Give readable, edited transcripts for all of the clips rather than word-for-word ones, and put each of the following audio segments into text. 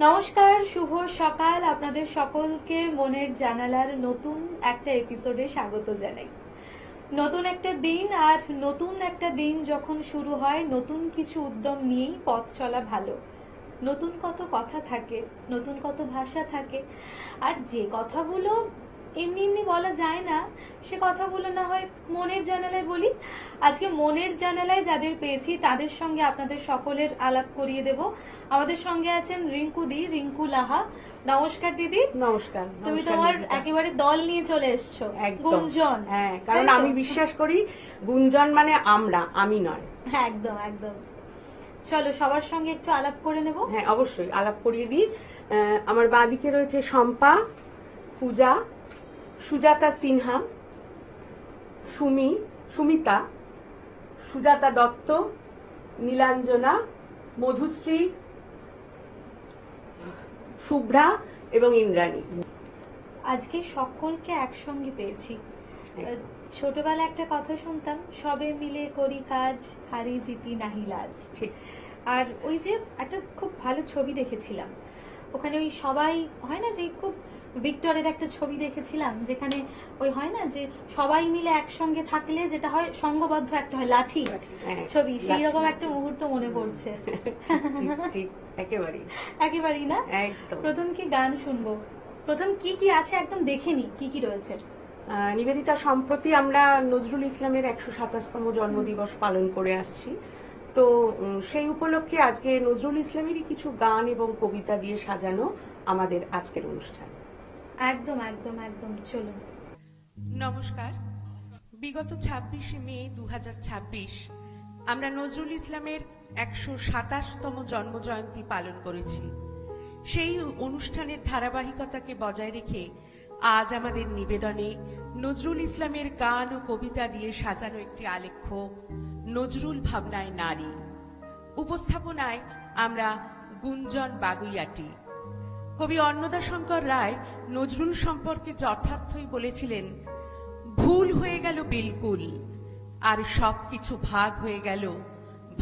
নমস্কার, শুভ সকাল। আপনাদের সকলকে মনের জানালার নতুন একটা এপিসোডে স্বাগত জানাই। নতুন একটা দিন, আর নতুন একটা দিন যখন শুরু হয়, নতুন কিছু উদ্যম নিয়েই পথ চলা ভালো। নতুন কত কথা থাকে, নতুন কত ভাষা থাকে, আর যে কথাগুলো এমনি এমনি বলা যায় না, সে কথাগুলো না হয় মনের জানালায় বলি। আজকে মনের জানালায় যাদের পেয়েছি তাদের সঙ্গে আপনাদের সকলের আলাপ করিয়ে দেব। আমাদের সঙ্গে আছেন রিঙ্কু লাহা। নমস্কার দিদি। নমস্কার। তুমি তোমার একেবারে দল নিয়ে চলে এসছো, গুঞ্জন। হ্যাঁ, কারণ আমি বিশ্বাস করি গুঞ্জন মানে আমরা, আমি নয়। হ্যাঁ, একদম একদম। চলো সবার সঙ্গে একটু আলাপ করে নেব। হ্যাঁ, অবশ্যই আলাপ করিয়ে দিই। আমার বাঁদিকে রয়েছে শম্পা, পূজা, সুজাতা সিনহা, সুমিতা, সুজাতা দত্ত, নীলাঞ্জনা, মধুশ্রী, শুভ্রা এবং ইন্দ্রাণী। আজকে সকলকে একসঙ্গে পেয়েছি। ছোটবেলায় একটা কথা শুনতাম, সবে মিলে করি কাজ, হারি জিতি নাহি লাজ। ঠিক। আর ওই যে একটা খুব ভালো ছবি দেখেছিলাম, ওখানে ওই সবাই হয় না যে, খুব ভিক্টরের একটা ছবি দেখেছিলাম যেখানে ওই হয় না যে সবাই মিলে একসঙ্গে থাকলে যেটা হয়, সংঘবদ্ধ একটা হয় লাঠি ছবি, সেই রকম একটা মুহূর্ত মনে পড়ছে। একেবারেই না। প্রথম কি গান শুনবো? প্রথম কি কি আছে একদম দেখে নি, কি কি রয়েছে। নিবেদিতা, সম্প্রতি আমরা নজরুল ইসলামের 127তম জন্মদিবস পালন করে আসছি, তো সেই উপলক্ষে আজকে নজরুল ইসলামেরই কিছু গান এবং কবিতা দিয়ে সাজানো আমাদের আজকের অনুষ্ঠান। একদম একদম একদম, চলুন। নমস্কার। বিগত 26শে মে 2026 আমরা নজরুল ইসলামের 127তম জন্মজয়ন্তী পালন করেছি। সেই অনুষ্ঠানের ধারাবাহিকতাকে বজায় রেখে আজ আমাদের নিবেদনে নজরুল ইসলামের গান ও কবিতা দিয়ে সাজানো একটি আলেখ্য, নজরুল ভাবনায় নারী। উপস্থাপনায় আমরা গুঞ্জন বাগুইয়াটি। কবি অন্নদাশঙ্কর রায় নজরুল সম্পর্কে যথার্থই বলেছিলেন, ভুল হয়ে গেল বিলকুল, আর সবকিছু ভাগ হয়ে গেল,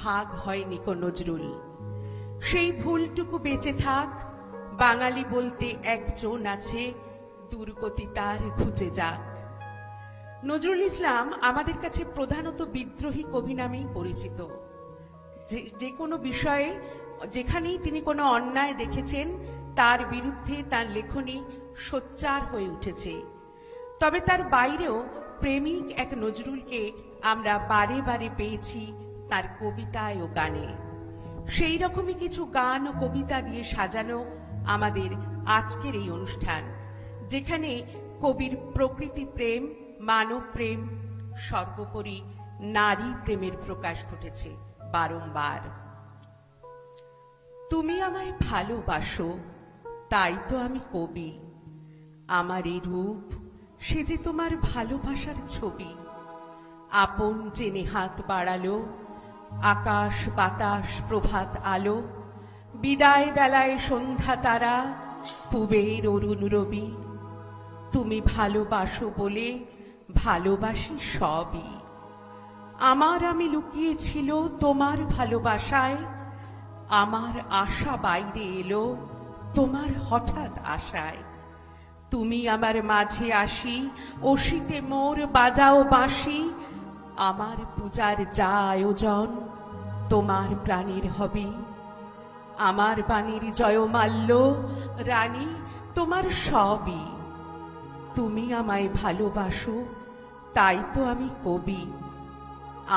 ভাগ হয়নি কো নজরুল। সেই ভুলটুকু বেঁচে থাক, বাঙালি বলতে একজন আছে, দুর্গতি তার খুঁজে যাক। নজরুল ইসলাম আমাদের কাছে প্রধানত বিদ্রোহী কবি নামেই পরিচিত। যে কোনো বিষয়ে যেখানেই তিনি কোনো অন্যায় দেখেছেন, তার বিরুদ্ধে তার লেখনী সোচ্চার হয়ে উঠেছে। তবে তার বাইরেও প্রেমিক এক নজরুলকে আমরা বারে বারে পেয়েছি তার কবিতায় ও গানে। সেই রকমই কিছু গান ও কবিতা দিয়ে সাজানো আমাদের আজকের এই অনুষ্ঠান, যেখানে কবির প্রকৃতি প্রেম, মানব প্রেম, সর্বোপরি নারী প্রেমের প্রকাশ ঘটেছে বারংবার। তুমি আমায় ভালোবাসো, তাই তো আমি কবি। আমার এই রূপ, সে যে তোমার ভালোবাসার ছবি। আপন জেনে হাত বাড়ালো, আকাশ বাতাস প্রভাত আলো। বিদায় বেলায় সন্ধ্যা তারা, পূবের অরুণ রবি। তুমি ভালোবাসো বলে ভালোবাসি সবই। আমার আমি লুকিয়েছিল তোমার ভালোবাসায়, আমার আশা বাইরে এলো তোমার হঠাৎ আশায়। তুমি আমার মাঝে আসি, অসিতে মোর বাজাও বাঁশি। আমার পূজার যা আয়োজন, তোমার প্রাণীর হবে। আমার বাণীর জয়মাল্য, রানী তোমার সবই। তুমি আমায় ভালোবাসো, তাই তো আমি কবি।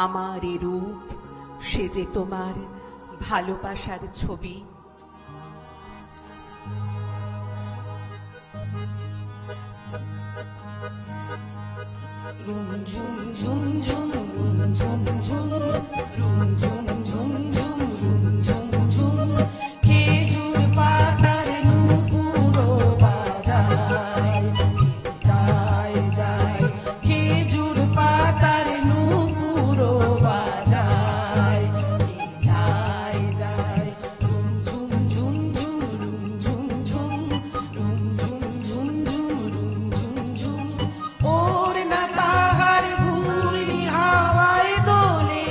আমার এ রূপ, সে যে তোমার ভালোবাসার ছবি। ঝুম ঝুম ঝুম ঝুম ঝুম ঝুম ঝুম ঝুম ঝুম ঝুম ঝুম ঝুম খেজুর পাতার নুপুরো বাজায় যায় যায়, খেজুর পাতার নুপুরো বাজায় যায় যায়। ঝুম ঝুম ঝুম ঝুম ঝুম ঝুম ঝুম ঝুম ঝুম ঝুম ঝুম। ওর না তাহার ঘূর্ণি হাওয়ায় দোলে,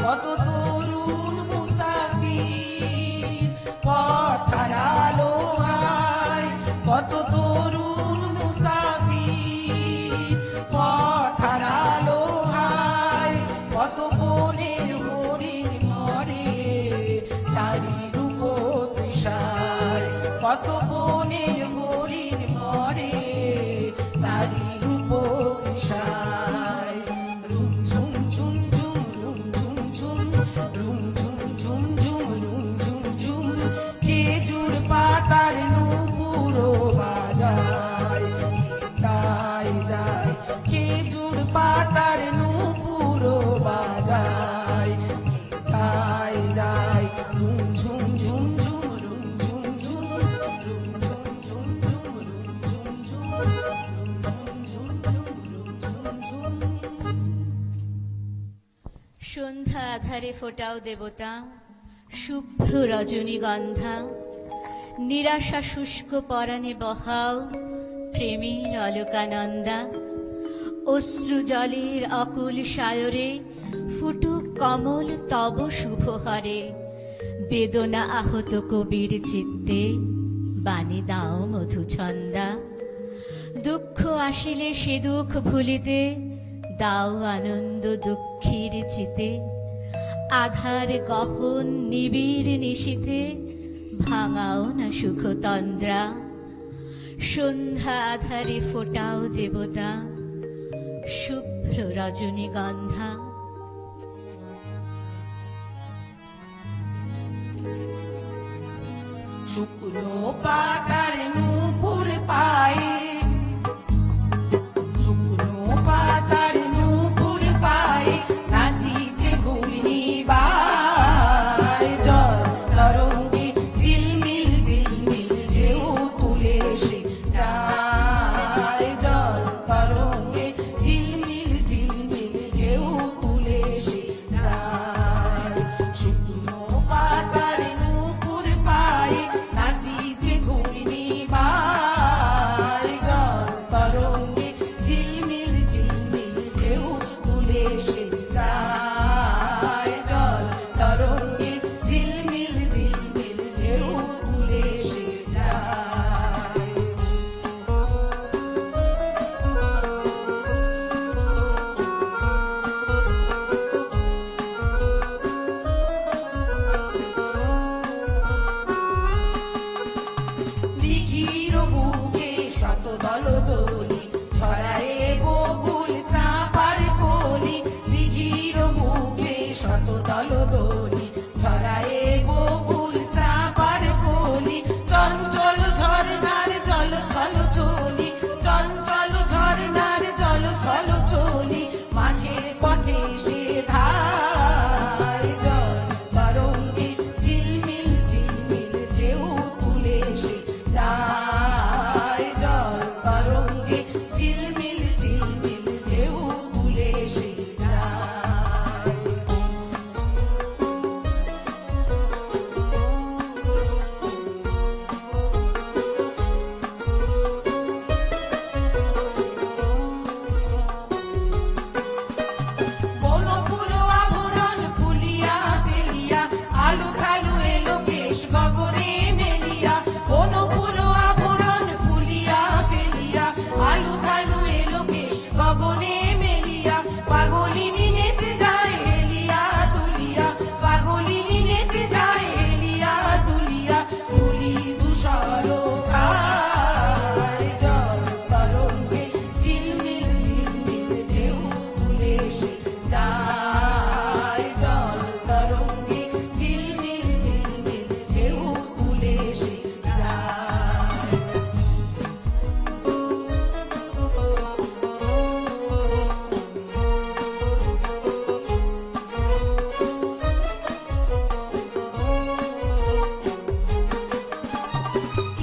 কত তরুণ মুসাফির পথ হারালো হায়, কত তরুণ মুসাফির পথ হারালো হায়, কত বনের হরিণ মরে তারি রূপ তৃষায়, কত বনের হরিণ মরে তারি রূপ তৃষায়। রুম ঝুম ঝুম ঝুম রুম ঝুম ঝুম রুম ঝুম ঝুম ঝুম রুম ঝুম ঝুম খেজুর পাতার নূপুর বাজায় তাই যায়, খেজুর পাতার নূপুর বাজায় তাই যায়। রুম ঝুম ঝুম ঝুম রুম ঝুম ঝুম রুম ঝুম ঝুম ঝুম রুম ঝুম ঝুম রুম ঝুম ঝুম রুম ঝুম ঝুম। সন্ধ্যা আধারে ফোটাও দেবতা শুভ্র রজনীগন্ধা, নিরাশা শুষ্ক পরাণে বহাও প্রেমের অলোকানন্দা। অশ্রু জলের অকুল সায়রে ফুটুক কমল তব শুভ হরে, বেদনা আহত কবির চিত্তে বাণী দাও মধুছন্দা। দুঃখ আসিলে সে দুঃখ ভুলিতে দাও আনন্দ দুঃখীর চিতে, আধার গহন নিবিড় নিশীতে ভাঙাও না সুখতন্দ্রা। সন্ধ্যা আধারে ফোটাও দেবতা শুভ্র রজনীগন্ধা। শুকনো পাতার নূপুর পায়ে, শুকনো পাতার নূপুর পায়ে নাচিছে ঘূর্ণিবায়। জল তরঙ্গে ঝিলমিল ঝিলমিল ঢেউ তুলে সে যায়, জল তরঙ্গে ঝিলমিল ঝিলমিল ঢেউ তুলে সে যায়। শুকনো পাতার নূপুর পায়ে নাচিছে ঘূর্ণিবায়, জল তরঙ্গে ঝিলমিল ঝিলমিল ঢেউ তুলে সে যায়, জল তরঙ্গে ঝিলমিল ঝিলমিল ঢেউ তুলে সে যায়। দিঘির বুকে শত দল দোলি ছড়ায়ে বকুল চাঁপার কলি, দিঘির বুকে শত দল দোলি ছড়ায়ে বকুল চাঁপার কলি। চঞ্চল ঝরনার জল ছল ছলি, চঞ্চল ঝরনার জল ছল ছলি, মাঠের পথে সে ধায়, জল তরঙ্গে ঝিলমিল ঝিলমিল ঢেউ তুলে সে যায়, জল তরঙ্গে ঝিলমিল ঝিলমিল ঢেউ তুলে সে যায়। বনফুল আভরণ ফুলিয়া ফেলিয়া, আলু থালু এলো কেশ গগনে মেলিয়া। বনফুল আভরণ ফুলিয়া ফেলিয়া, আলু থালু এলো কেশ গগনে মেলিয়া। পাগলিনী নেচে যায় হেলিয়া দুলিয়া, পাগলিনী নেচে যায় হেলিয়া দুলিয়া। ফুলি ধূসর খায়, জল তরঙ্গে ঝিলমিল ঝিলমিল ঢেউ তুলে সে যায়, জল তরঙ্গে ঝিলমিল ঝিলমিল ঢেউ তুলে সে যায়।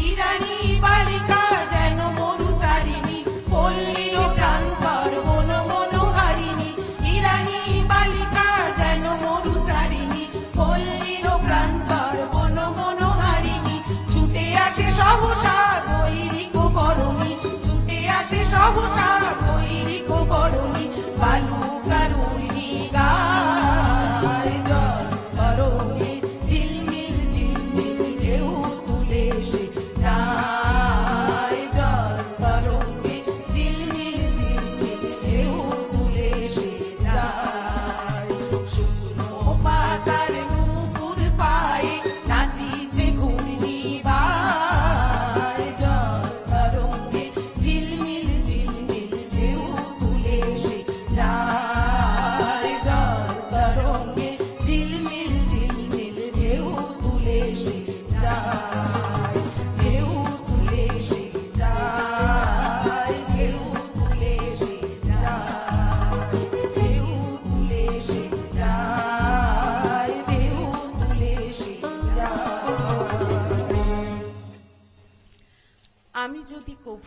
ইরানী বালিকা যেন মরুচারিণী, পল্লীর প্রান্তর বন মনোহারিণী। ইরানী বালিকা যেন মরুচারিণী, পল্লীর প্রান্তর বন মনোহারিণী। ছুটে আসে সহসা গৈরিক বরণী, ছুটে আসে সহসা গৈরিক বরণী। বালুকা রুইনি গায়,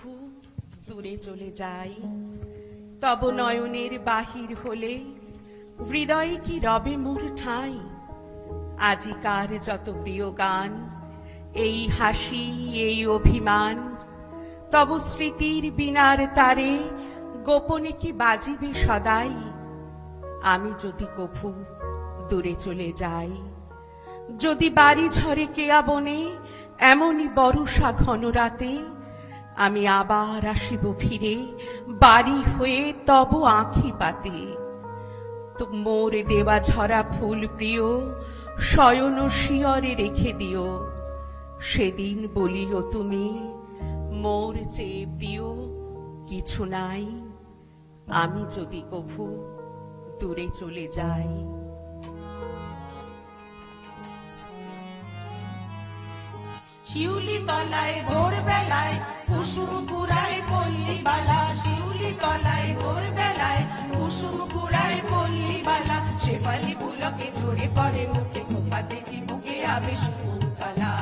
কভু দূরে চলে যাই, তব নয়নের বাহির হলে হৃদয়ে কি রবে মোর ঠাঁই। আজিকার যত প্রিয় গান, এই হাসি এই অভিমান, তব স্মৃতির বিনার তারে গোপনে কি বাজিবে সদাই। আমি যদি কভু দূরে চলে যাই, যদি বাড়ি ঝরে কেয়া বনে এমনই বর্ষা ঘন রাতে, আমি আবার আসিব ফিরে বাড়ি হয়ে তব আঁখি পাতে। তো মোর দেওয়া ঝরা ফুল প্রিয় শয়ন শিয়রে রেখে দিও, সেদিন বলিও তুমি মোর চেয়ে প্রিয় কিছু নাই। আমি যদি কভু দূরে চলে যাই। শিউলি তলায় ভোর বেলায় কুসুম কুড়ায় পল্লী বালা, শিউলি তলায় ভোর বেলায় কুসুম কুড়ায় পল্লী বালা, শেফালি পুলকে ঝরে পড়ে মুখে, খোপাতে চিবুকে আবেশ কুতলা,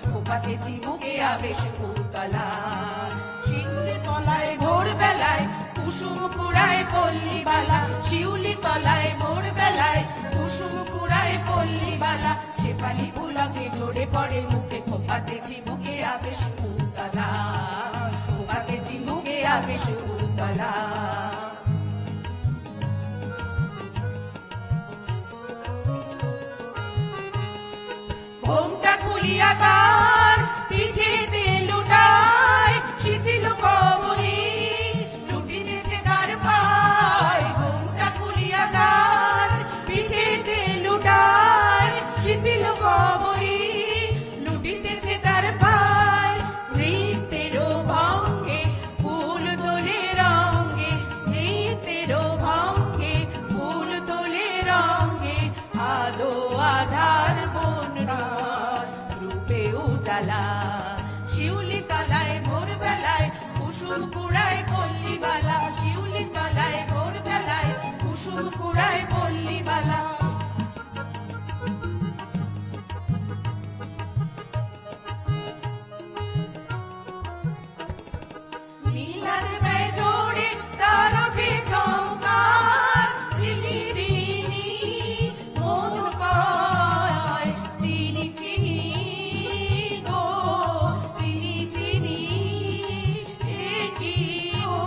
খোপাতে চিবুকে আবেশ কুতলা। শিউলি তলায় ভোর বেলায় কুসুম কুড়ায় পল্লী বালা, শিউলি তলায় ভোর বেলায় কুসুম কুড়ায় পল্লী বালা, শেফালি পুলকে ঝরে পড়ে মুখে, খোপাতে চিবুকে আবেশ কুতলা, খোপাতে চিবুকে আবেশ কুতলা। ঘোমটা খুলিয়া তার পিঠেতে লুটায় শিথিল কবরে, লুটি দিয়েছে তার পায়। ঘোমটা খুলিয়া তার পিঠেতে লুটায় শিথিল কবরে, লুটিতেছে তার পায়। নৃত্যের ভঙ্গে ফুল তোলে রঙ্গে, নৃত্যের ভঙ্গে ফুল তোলে রঙ্গে, আলো আধার বন রূপে উজালা। শিউলি তলায় ভোর বেলায় কুসুম কুড়ায় পল্লী বালা, শিউলি তলায় ভোর বেলায় কুসুম কুড়ায় পল্লী বালা। নীলার গায়ে জোড়ে তার ওঠে ঝংকার, চিনি চিনি মন কয়, চিনি চিনি গো, চিনি চিনি এ কি ও।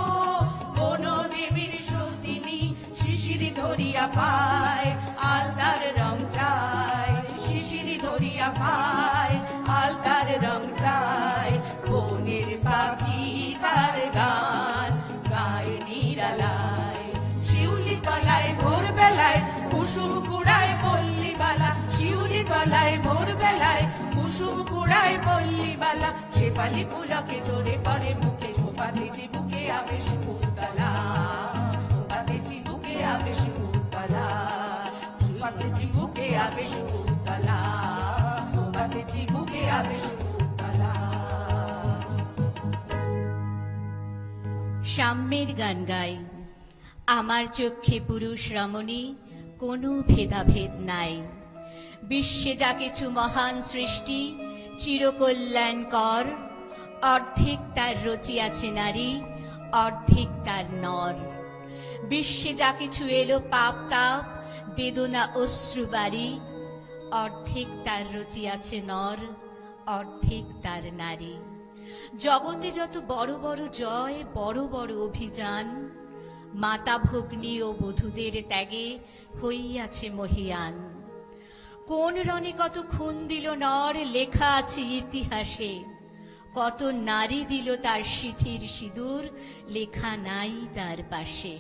বনদেবীর সতিনী শিশির ধরিয়া পায়, আলতার রং চায়, শিশির ধরিয়া পায়, আলতার রং চায়। বনের পাখি তার গান গায় নিরালায়, শিউলি তলায় ভোর বেলায় কুসুম কুড়ায় পল্লী বালা, শিউলি তলায় ভোর বেলায় কুসুম কুড়ায় পল্লী বালা, শেফালি পুলকে ঝরে পড়ে মুখে, খোপাতে চিবুকে আবেশ কুতলা, খোপাতে চিবুকে আবেশ কুতলা, খোপাতে চিবুকে আবেশ কুতলা, খোপাতে চিবুকে আবেশ কুতলা। সাম্যের গান গাই, আমার চক্ষে পুরুষ রমণী কোনো ভেদাভেদ নাই। বিশ্বে যা কিছু মহান সৃষ্টি চিরকল্যাণকর, অর্ধেক তার রচিয়াছে নারী, অর্ধেক তার নর। বিশ্বে যা কিছু এলো পাপ তাপ বেদনা অশ্রু বাড়ি, অর্ধেক তার রচিয়াছে নর, অর্ধেক তার নারী। জগতে যত বড় বড় জয়, বড় বড় অভিযান, মাতা ভগ্নী ও বধূদের ত্যাগে হইয়াছে মহিয়ান। কোন রণে কত খুন দিল নর, লেখা আছে ইতিহাসে, কত নারী দিল তার সিথির সিঁদুর, লেখা নাই তার পাশে।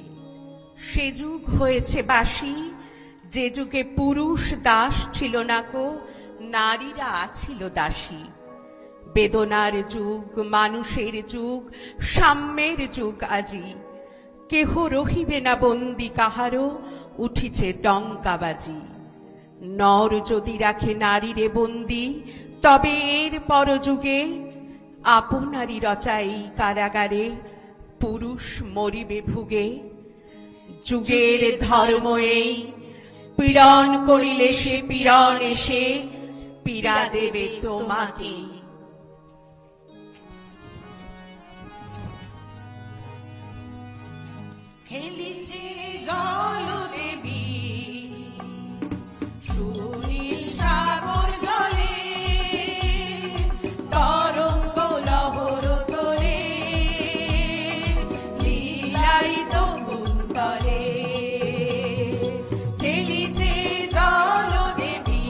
সে যুগ হয়েছে বাসি, যে যুগে পুরুষ দাস ছিল না কো, নারীরা আছিল দাসী। বেদনার যুগ, মানুষের যুগ, সাম্যের যুগ আজি। কেহ রহিবে না বন্দি কাহারো, উঠিছে ডঙ্কাবাজি। নর যদি রাখে নারীরে বন্দি, তবে এর পরযুগে আপনারই রচাই কারাগারে পুরুষ মরিবে ভুগে। যুগের ধর্ম এই, পীড়ন করিলে সে পীড়ন এসে পীড়া দেবে তোমাকে। খেলিছে জলদেবী সুনীল সাগর জলে তরঙ্গ লহর তোলে লীলায়িত কুন্তলে খেলিছে জলদেবী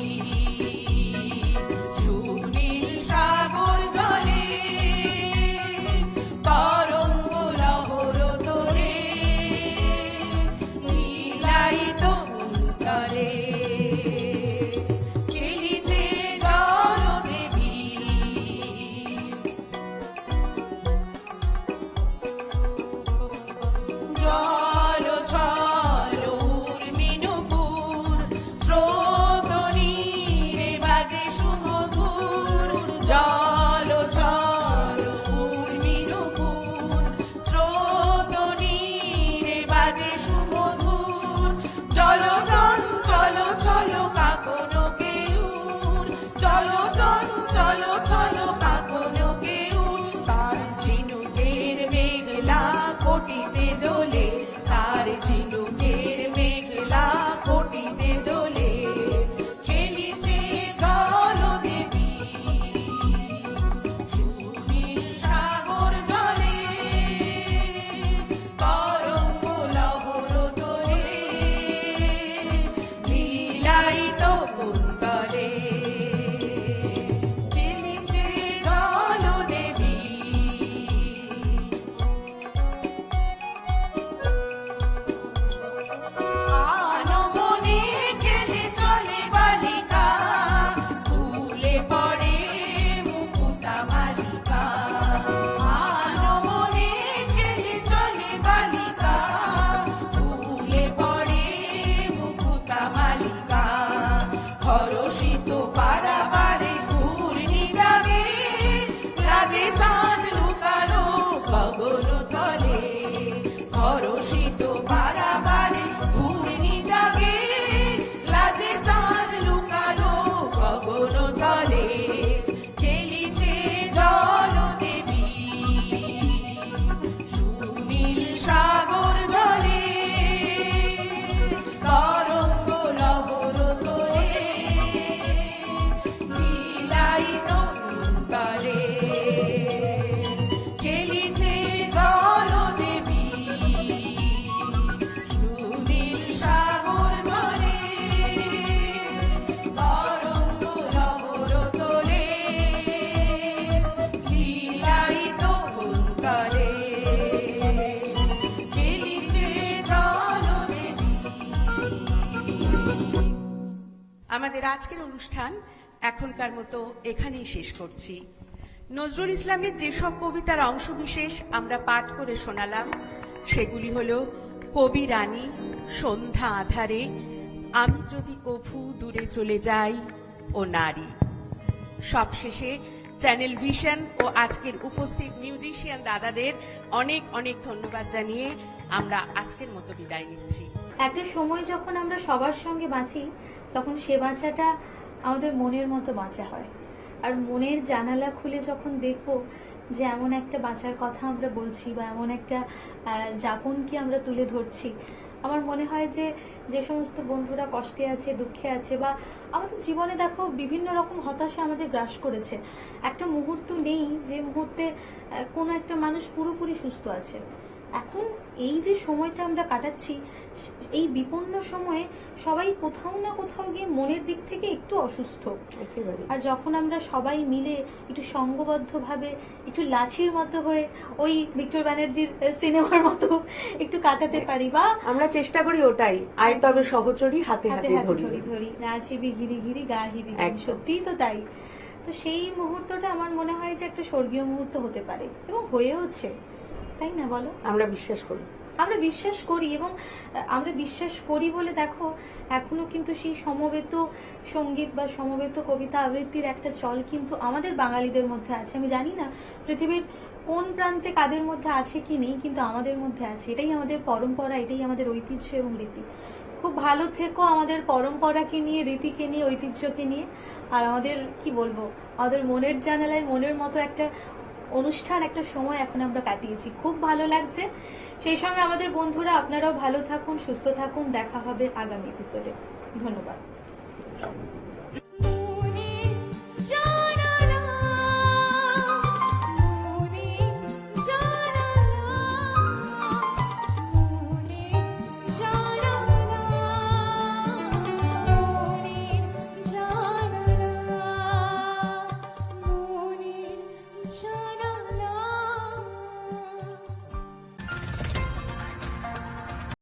সুনীল সাগর জলে তরঙ্গ লহর তোলে লীলায়িত কুন্তলে খেলিছে জলদেবী জল ছল উর্মিনুপুর স্রোত নীরে বাজে সুমধুর জল ছল উর্মিনুপুর স্রোত নীরে বাজে সুমধুর জল চঞ্চল ছল কাকনো কেউর জল চঞ্চল ছল কাকনো কেউর তার ঝিনুকের মেঘলা কোটিতে দোলে তার ঝিনুকের মেঘলা কোটিতে দোলে খেলিছে জলদেবী সুনীল সাগর জলে তরঙ্গ লহর তোলে লীলায়িত কুন্তলে খেলিছে জলদেবী আনমনে খেলে চলে বালিকা ফুলে পড়ে মুকুতা মালিকা আনমনে খেলে চলে বালিকা ফুলে পড়ে মুকুতা মালিকা হরষিত পারাবারে ঘূর্ণি যাবে রাজে চাঁদ লুকালো গগন তলে হরষিত পারাবারে ঘূর্ণি যাবে লাজে চাঁদ লুকালো গগন তলে খেলিছে জলদেবী সুনীল সাগর জলে তরঙ্গ লহর তোলে লীলায়িত কুন্তলে খেলিছে জলদেবী সুনীল সাগর জলে তরঙ্গ লহর তোলে লীলায়িত কুন্তলে খেলিছে জলদেবী। আমাদের আজকের অনুষ্ঠান এখনকার মতো এখানেই শেষ করছি। নজরুল ইসলামের যেসব কবিতার অংশবিশেষ আমরা পাঠ করে শোনালাম সেগুলি হল কবি রানী, সন্ধ্যা আধারে, আমি যদি কভু দূরে চলে যাই ও নারী। সবশেষে চ্যানেল ভিশন ও আজকের উপস্থিত মিউজিশিয়ান দাদাদের অনেক অনেক ধন্যবাদ জানিয়ে আমরা আজকের মতো বিদায় নিচ্ছি। একটা সময় যখন আমরা সবার সঙ্গে বাঁচি তখন সে বাঁচাটা আমাদের মনের মতো বাঁচা হয়। আর মনের জানালা খুলে যখন দেখব যে এমন একটা বাঁচার কথা আমরা বলছি বা এমন একটা যাপনকে আমরা তুলে ধরছি, আমার মনে হয় যে যে সমস্ত বন্ধুরা কষ্টে আছে, দুঃখে আছে, বা আমাদের জীবনে দেখো বিভিন্ন রকম হতাশা আমাদের গ্রাস করেছে, একটা মুহূর্ত নেই যে মুহূর্তে কোনো একটা মানুষ পুরোপুরি সুস্থ আছে। এখন এই যে সময়টা আমরা কাটাচ্ছি, এই বিপন্ন সময়ে সবাই কোথাও না কোথাও গিয়ে মনের দিক থেকে একটু অসুস্থ। একেবারে। আর যখন আমরা সবাই মিলে একটু সংঘবদ্ধভাবে একটু লাঠির মতো হয়ে ওই ভিক্টর ব্যানার্জির সিনেমার মতো একটু কাটাতে পারি, বা আমরা চেষ্টা করি ওটাই, আয় তবে সহচরী হাতে হাতে হাতে হাতে ধরি ধরি ধরি নাচিবি ঘিরি ঘিরি গাহিবি গান। একদম। সত্যিই তো তাই। তো সেই মুহূর্তটা আমার মনে হয় যে একটা স্বর্গীয় মুহূর্ত হতে পারে এবং হয়েওছে, তাই না বলো? আমরা বিশ্বাস করি। আমরা বিশ্বাস করি, এবং আমরা বিশ্বাস করি বলে দেখো এখনো কিন্তু সেই সমবেত সঙ্গীত বা সমবেত কবিতা আবৃত্তির একটা চল কিন্তু আমাদের বাঙালিদের মধ্যে আছে। আমি জানি না পৃথিবীর কোন প্রান্তে কাদের মধ্যে আছে কি নেই, কিন্তু আমাদের মধ্যে আছে। এটাই আমাদের পরম্পরা, এটাই আমাদের ঐতিহ্য এবং রীতি। খুব ভালো থেকো আমাদের পরম্পরাকে নিয়ে, রীতিকে নিয়ে, ঐতিহ্যকে নিয়ে। আর আমাদের কি বলবো, আমাদের মনের জানালায় মনের মতো একটা অনুষ্ঠান, একটা সময় এখন আমরা কাটিয়েছি, খুব ভালো লাগছে। সেই সঙ্গে আমাদের বন্ধুরা, আপনারাও ভালো থাকুন, সুস্থ থাকুন, দেখা হবে আগামী এপিসোডে। ধন্যবাদ।